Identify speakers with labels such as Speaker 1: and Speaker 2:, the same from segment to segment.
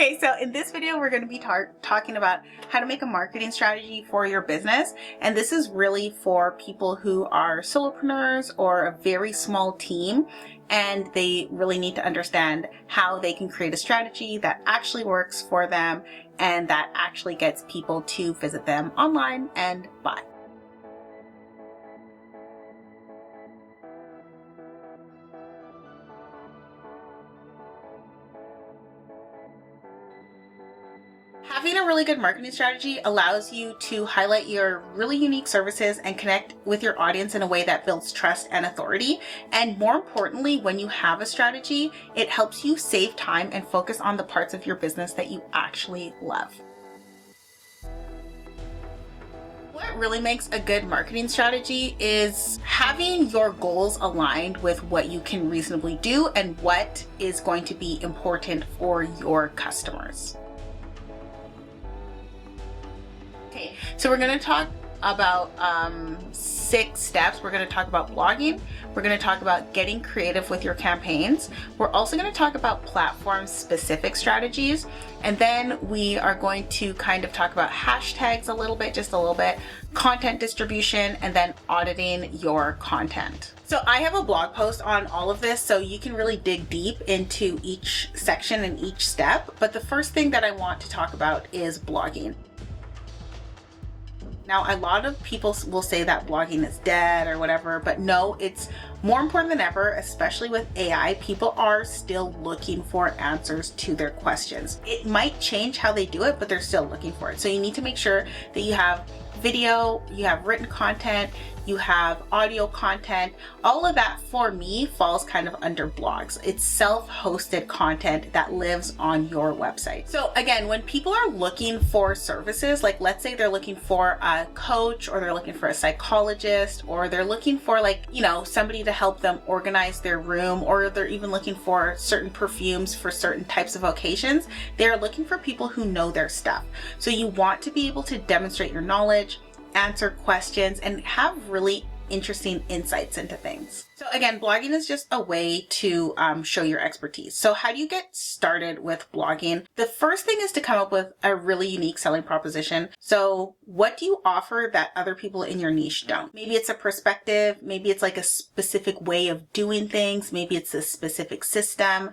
Speaker 1: Okay, so in this video, we're going to be talking about how to make a marketing strategy for your business. And this is really for people who are solopreneurs or a very small team, and they really need to understand how they can create a strategy that actually works for them and that actually gets people to visit them online and buy. Having a really good marketing strategy allows you to highlight your really unique services and connect with your audience in a way that builds trust and authority. And more importantly, when you have a strategy, it helps you save time and focus on the parts of your business that you actually love. What really makes a good marketing strategy is having your goals aligned with what you can reasonably do and what is going to be important for your customers. Okay, so we're going to talk about 6 steps. We're going to talk about blogging. We're going to talk about getting creative with your campaigns. We're also going to talk about platform-specific strategies. And then we are going to kind of talk about hashtags a little bit, just a little bit, content distribution, and then auditing your content. So I have a blog post on all of this, so you can really dig deep into each section and each step. But the first thing that I want to talk about is blogging. Now, a lot of people will say that blogging is dead or whatever, but no, it's more important than ever, especially with AI. People are still looking for answers to their questions. It might change how they do it, but they're still looking for it. So you need to make sure that you have video, you have written content, you have audio content. All of that for me falls kind of under blogs. It's self-hosted content that lives on your website. So again, when people are looking for services, like let's say they're looking for a coach, or they're looking for a psychologist, or they're looking for somebody to help them organize their room, or they're even looking for certain perfumes for certain types of occasions, they're looking for people who know their stuff. So you want to be able to demonstrate your knowledge, answer questions, and have really interesting insights into things. So again, blogging is just a way to show your expertise. So how do you get started with blogging? The first thing is to come up with a really unique selling proposition. So what do you offer that other people in your niche don't? Maybe it's a perspective, maybe it's like a specific way of doing things, maybe it's a specific system.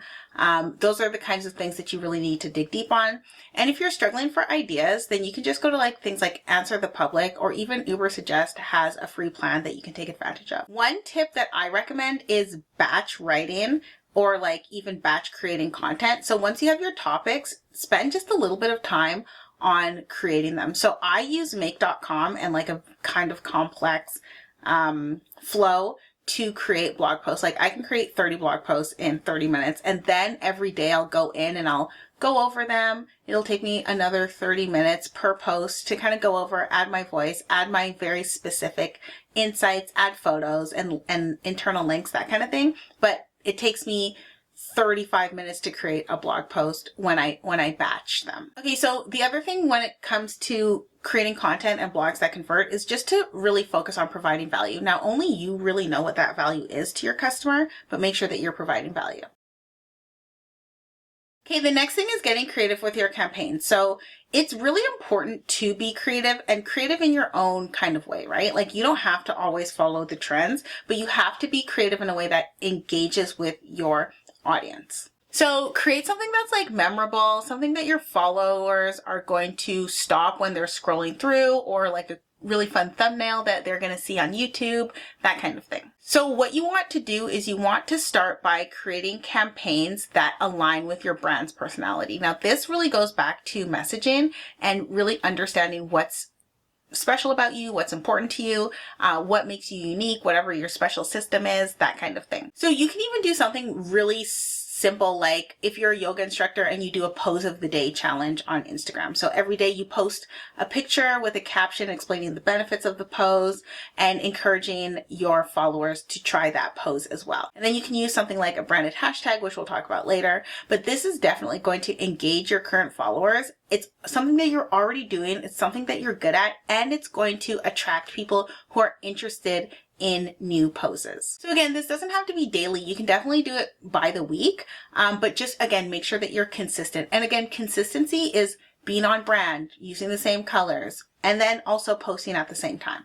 Speaker 1: Those are the kinds of things that you really need to dig deep on. And if you're struggling for ideas, then you can just go to things like Answer the Public, or even Ubersuggest has a free plan that you can take advantage of. One tip that I recommend is batch writing, or even batch creating content. So once you have your topics, spend just a little bit of time on creating them. So I use make.com and a kind of complex flow to create blog posts. I can create 30 blog posts in 30 minutes, and then every day I'll go in and I'll go over them. It'll take me another 30 minutes per post to kind of go over, add my voice, add my very specific insights, add photos and internal links, that kind of thing. But it takes me 35 minutes to create a blog post when I batch them. Okay, so the other thing when it comes to creating content and blogs that convert is just to really focus on providing value. Now, only you really know what that value is to your customer, but make sure that you're providing value. Okay, the next thing is getting creative with your campaign. So it's really important to be creative, and creative in your own kind of way, right? You don't have to always follow the trends, but you have to be creative in a way that engages with your audience. So create something that's memorable, something that your followers are going to stop when they're scrolling through, or a really fun thumbnail that they're going to see on YouTube, that kind of thing. So what you want to do is you want to start by creating campaigns that align with your brand's personality. Now, this really goes back to messaging and really understanding what's special about you, what's important to you, what makes you unique, whatever your special system is, that kind of thing. So you can even do something really simple, like if you're a yoga instructor and you do a pose of the day challenge on Instagram. So every day you post a picture with a caption explaining the benefits of the pose and encouraging your followers to try that pose as well. And then you can use something like a branded hashtag, which we'll talk about later, but this is definitely going to engage your current followers. It's something that you're already doing, it's something that you're good at, and it's going to attract people who are interested in new poses. So again, this doesn't have to be daily. You can definitely do it by the week, but just again, make sure that you're consistent. And again, consistency is being on brand, using the same colors, and then also posting at the same time.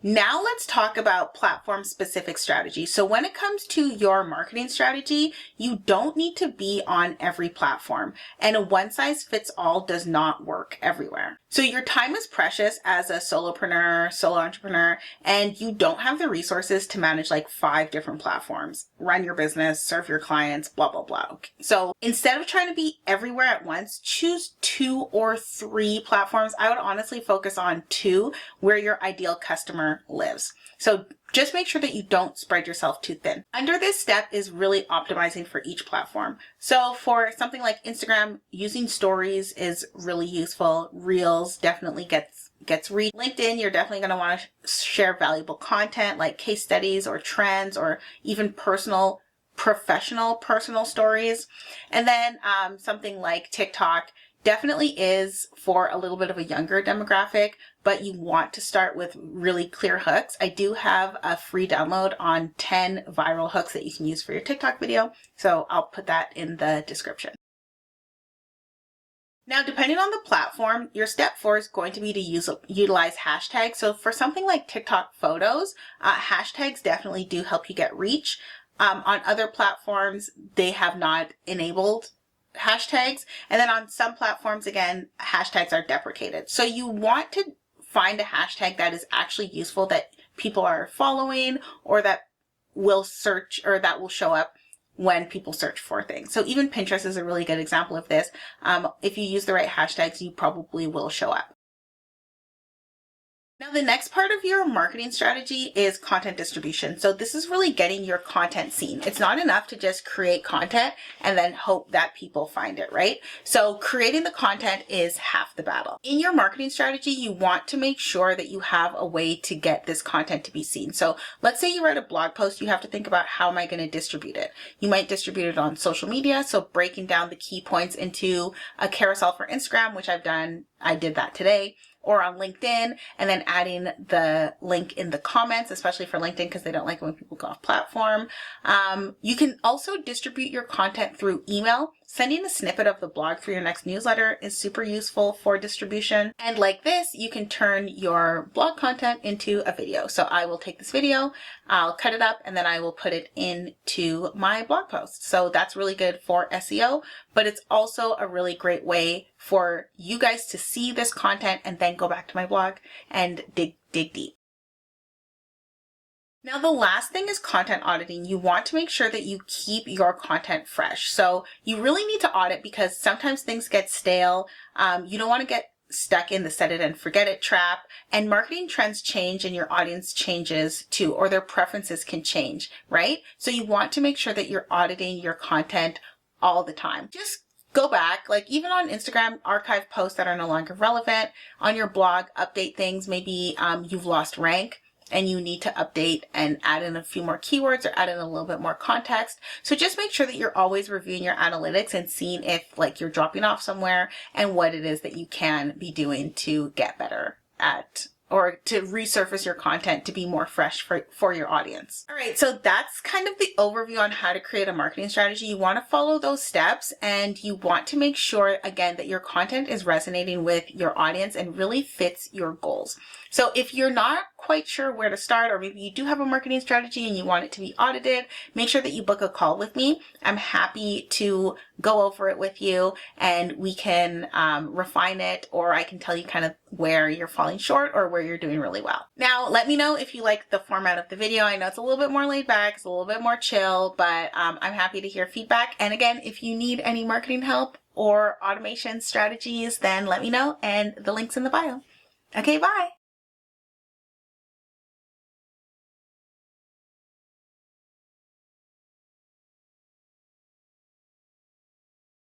Speaker 1: Now let's talk about platform specific strategy. So when it comes to your marketing strategy, you don't need to be on every platform, and a one size fits all does not work everywhere. So your time is precious as a solopreneur, solo entrepreneur, and you don't have the resources to manage like 5 different platforms, run your business, serve your clients, blah, blah, blah. Okay. So instead of trying to be everywhere at once, choose 2 or 3 platforms. I would honestly focus on 2 where your ideal customer lives. So just make sure that you don't spread yourself too thin. Under this step is really optimizing for each platform. So for something like Instagram, using stories is really useful. Reels definitely gets reach. LinkedIn, you're definitely going to want to share valuable content like case studies or trends or even professional personal stories. And then something like TikTok definitely is for a little bit of a younger demographic, but you want to start with really clear hooks. I do have a free download on 10 viral hooks that you can use for your TikTok video, so I'll put that in the description. Now, depending on the platform, your step 4 is going to be to utilize hashtags. So for something like TikTok photos, hashtags definitely do help you get reach. On other platforms, they have not enabled hashtags. And then on some platforms, again, hashtags are deprecated. So you want to find a hashtag that is actually useful, that people are following, or that will search, or that will show up when people search for things. So even Pinterest is a really good example of this. If you use the right hashtags, you probably will show up. Now, the next part of your marketing strategy is content distribution. So this is really getting your content seen. It's not enough to just create content and then hope that people find it, right? So creating the content is half the battle. In your marketing strategy, you want to make sure that you have a way to get this content to be seen. So let's say you write a blog post, you have to think about, how am I going to distribute it? You might distribute it on social media. So breaking down the key points into a carousel for Instagram, which I did that today, or on LinkedIn, and then adding the link in the comments, especially for LinkedIn because they don't like it when people go off platform. You can also distribute your content through email. Sending a snippet of the blog for your next newsletter is super useful for distribution. And like this, you can turn your blog content into a video. So I will take this video, I'll cut it up, and then I will put it into my blog post. So that's really good for SEO, but it's also a really great way for you guys to see this content and then go back to my blog and dig deep. Now, the last thing is content auditing. You want to make sure that you keep your content fresh. So you really need to audit because sometimes things get stale. You don't want to get stuck in the set it and forget it trap, and marketing trends change and your audience changes too, or their preferences can change, right? So you want to make sure that you're auditing your content all the time. Just go back, like even on Instagram, archive posts that are no longer relevant. On your blog, update things. Maybe you've lost rank and you need to update and add in a few more keywords or add in a little bit more context. So just make sure that you're always reviewing your analytics and seeing if like you're dropping off somewhere and what it is that you can be doing to get better at, or to resurface your content to be more fresh for your audience. All right, so that's kind of the overview on how to create a marketing strategy. You want to follow those steps and you want to make sure, again, that your content is resonating with your audience and really fits your goals. So if you're not quite sure where to start, or maybe you do have a marketing strategy and you want it to be audited, make sure that you book a call with me. I'm happy to go over it with you and we can refine it, or I can tell you kind of where you're falling short or where you're doing really well. Now, let me know if you like the format of the video. I know it's a little bit more laid back, it's a little bit more chill, but I'm happy to hear feedback. And again, if you need any marketing help or automation strategies, then let me know, and the link's in the bio. Okay, bye.